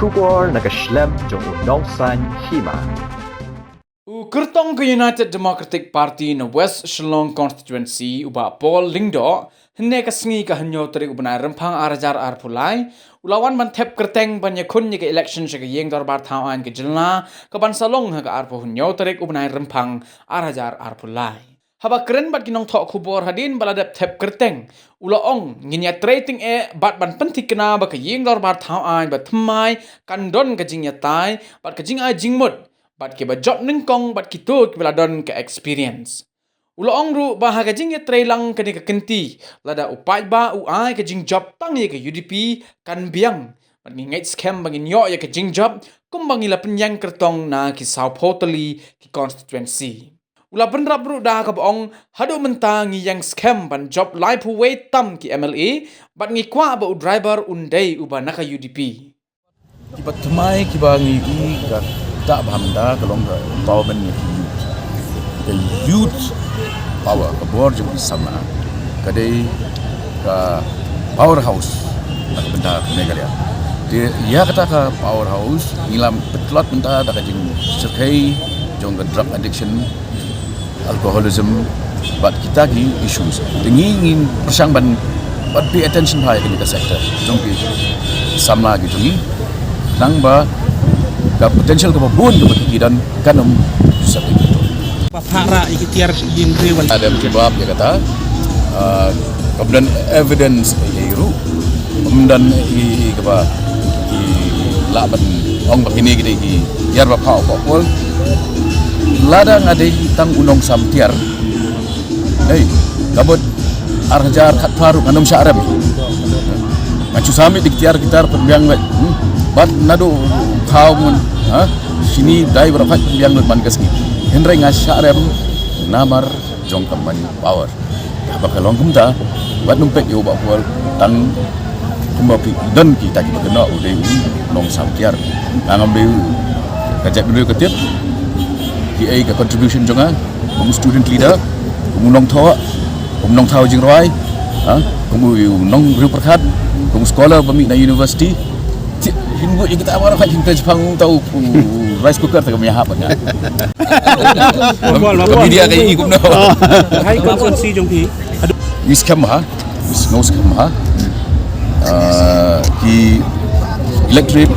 Shubor nakaslem jong unongsan hima. Kertong ke United Democratic Party na West Shillong constituency uba Paul Lingdo henne ka sngi ka hanyo tari ubna rempang arajar arpulai ulawan ban thep kerteng ban yakun ke election se yeng darbar thawan ke jilna ka ban salong ha ka arpo hanyo tari ubna rempang arajar arpulai haba keren bat ginong thok khubor hadin baladap thep kerteng ulaong nginya trading bat ban pentik kena ba ka yeng darbar thawan ba thmai kandon ka jingya tai bat ka jing jingmut bat ke ba job nengkong bat kitu ke beladon ke experience uloong ru bahaga jing ya trailang ke ka kenti lada upai ba uai ke jing job tang ye ke UDP kan biang bat ngait scam bangin yo ye ke jing job kumbang ila penyang kertong na ki South Hoteli ki constituency ula benrap ru dah ka bong hadu mentangi yang scam ban job live wait tam ki MLA bat ngi kwa ba driver undai uba naka UDP kiba tmai kiba ngi ka tak paham dah kalau empowerment the youth power kabor juga sama kadai ka powerhouse tak benda negara dia ya kata ka powerhouse ngilam petlot benda tak jing serkai jong drug addiction alcoholism but kita gi issues ingin persang ban but pay attention high ke sector jong ki samla gitu ni nang ba ka potential ka babun ka dan kanum sa itu para ikitiar yin riwal ada kibab ya kata kemudian evidence iru kemudian kaba laban ong begini gede yar ba pau pol ladang ada tang unong samtiar kabut arjar khat faru kanum syarab macu sami diktiar gitar pembiang bat nado kau mun sini dai berapa yang lut man kesni henry ngasarem namar jong kaman power apa kalong kumta bat numpek yo ba pol tan kumapi dan kita kena udah nong samtiar ngambil kajak dulu ketip ki ai ka contribution jonga student leader nong thaw jing roi nong ru perkhat scholar bami na university hinggu kita awal kan kita Jepang tahu rice cooker tak kami apa kan media kayak ikut no hai konsumsi jong pi is scam ki electric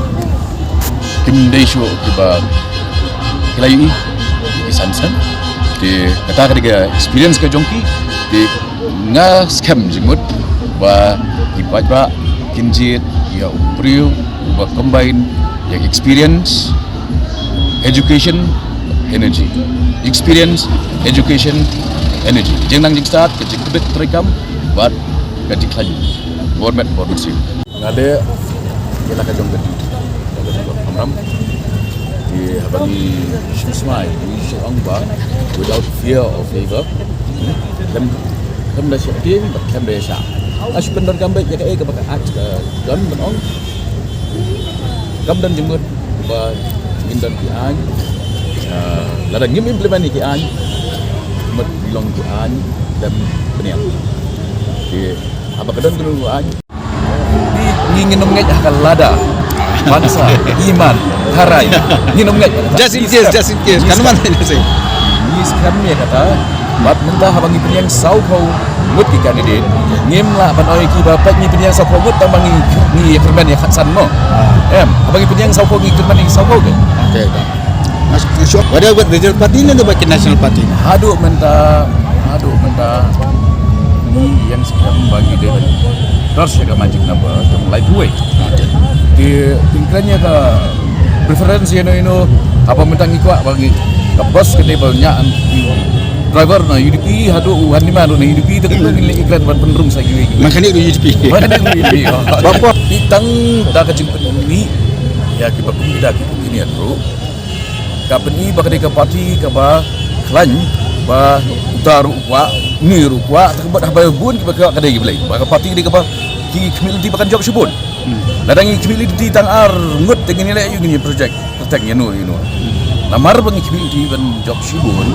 kimdesho kiba kelayu di sansan di kata ketika experience ke jongki di nga scam jimut ba ibaja kinjit ya ubriu ba combine yang experience education energy jeng nang jeng start ke jeng kebet terekam bat ke diklayu format produksi ngade kila ka jong gadi amram di bagi shismai di siang ba without fear of favor kem da syakin kem da sya as bener gambe ya ka ke baka at don menong kam dan jemut ba indan ki an la ngim implement ki an mat long ki an dan benian di apa kedan dulu an ni nginom ngej akal lada bangsa iman harai nginom ngej just in case kan man sih ni skam ya kata bat mentah abangi penyang sau kau mut ki kandidat ngim la ban oi ki bapak ni penyang sau kau mut tabangi ni permen ya khatsan mo abangi penyang sau kau ni permen ni sau kau ke okey masuk syok ada buat regional party ni tu bagi national party hadu mentah ni yang sekarang bagi dia terus ya majik napa jom lightweight di tingkatnya ke preferensi ino apa mentang ikut bagi ke bos kedai banyak driver na UDP hadu uhan lima na UDP tu kan nilai iklan ban penerung saya gini makanya UDP bapa ditang dah kecil ini ya kita beda kita ini ya bro kapeni bakal ke parti ke ba klan ba utaru wa niru wa tak buat habai bun ke kedai belai ba parti ke ba ki community bakal job subun ladangi community tang ar ngut dengan nilai ini project tang you know lamar bang community ban job subun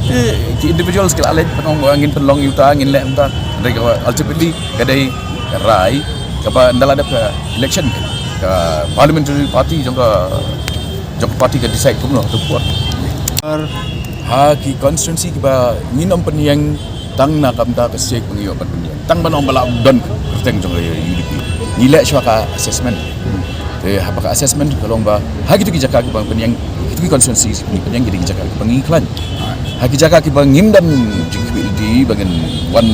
ki individual skill alet penong angin penlong yuta angin lek entah mereka ultimately kadai rai kapa ndala ada election parliamentary party jangka party ka decide kumno tu buat ki constituency ki ba nginom peniang tang na kamta ka sek pengiyo pan peniang tang banong bala don kerteng jangka UDP nilai syaka assessment apakah assessment kalau ba hagi tu ki jaka ki bang peniang itu constituency ni peniang ki jaka ki pengiklan hagi jaka ki bang ngimdan di bagian wan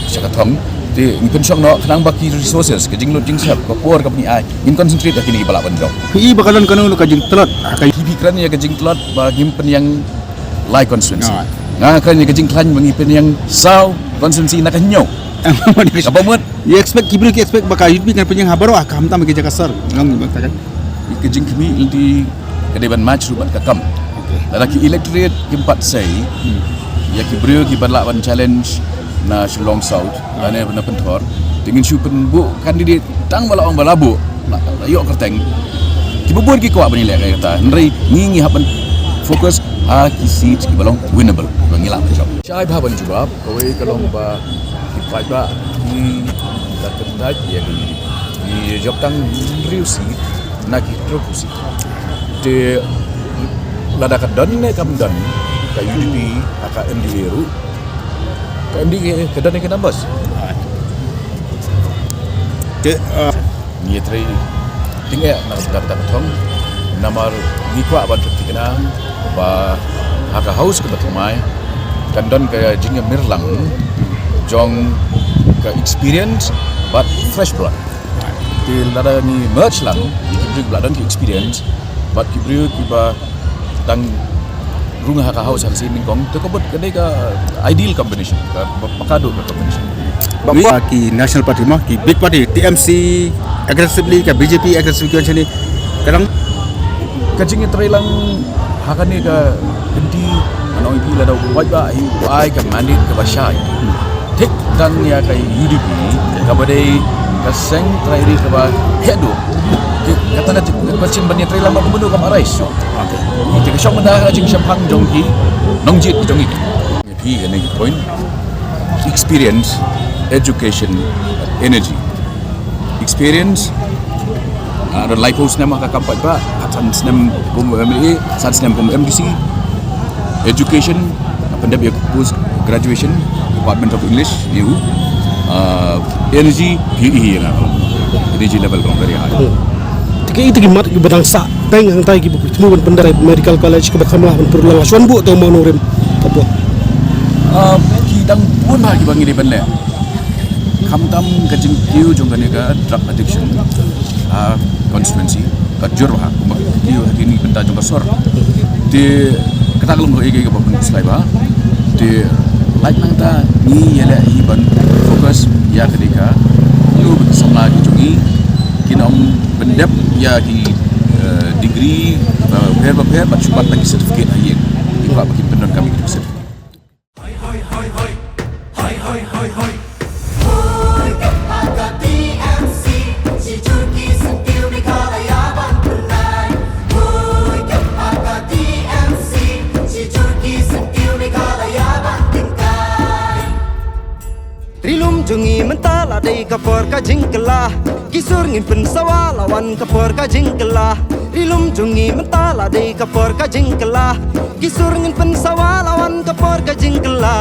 syaka thong di pensong no kenang baki resources ke jinglo jing siap ko por ka pni ai in concentrate kini bala bandok Pi bakalan kanu lu kajing telat. Akai pikiran ya ke jing telat bagi peniang lai constituency nga kan ya ke jing klan bagi peniang sau constituency nak nyo apa mut you expect kibru ki expect bakal hidup kan penyang habaro akam tam ke jakasar. Ngam ni bakal. ke jing kami di kedeban match rubat kakam lagi electorate kimpat sai ya ki brio ki badla wan challenge na Shillong South ane na pentor dengan syupen bu kandidat tang bala orang balabu nak ayok kerteng ki bubur ki kuat bani lek kata nri ngingi hapan fokus ki seat ki balong winnable bangila job syai bhaban jawab kowe kalau ba ki fight ba ki datang ya ki job tang riusi na ki trokusi de lada kadan ne kam dan ka UDP aka MDW ru MD kedan ke nambas ni trai tinggal nak dapat thong namar ni kwa ban tikna ba haka house ke batumai kandan ke jinga mirlang jong ke experience but fresh blood til lada ni merch lang ikibri bladan ke experience but kibri kiba tang runga haka house ang sining kong tekobot kadai ka ideal combination ka pakado ka combination Bapa ki national party mah ki big party TMC aggressively ka BJP aggressively kan sini kadang kajing trailang haka ni ka hindi ano ipi la daw waj ba ai ka mandate ka bashay tik tang ya kay UDP ka badai ka seng trairi ka ba hedo kata na pachin ban ni trailang ba bundo ka marais so okay tika syong manda ka jing champang jongki nongjit jongi pi ka ni point experience education energy experience ada lipo sinema ka kampat ba atan sinem kum MLA sat sinem kum MDC education pendap ya post graduation Department of English EU energy PE na energy level kong very high Tiga itu gimat ke badang sa teng hang tai ki bu temu pendara medical college ke batsamlah perlu lasuan bu atau monorim apa kidang pun ba ki bangi de benle kamtam kajing kiu jong ka drug addiction constituency ka jurha kumak kiu ini benda jong sor di katakalum ko ege ka pun slai ba di like nang ta ni yele iban fokus ya ketika lu sama ki jongi kinom bendep ya ki degree pair but cepat lagi certificate ayen di pak bagi pendon kami di certificate Jungi mentala dei kapor ka jingkela kisur ngin pensawa lawan kapor ka jingkela rilum jungi mentala dei kapor ka jingkela kisur ngin pensawa lawan kapor ka jingkela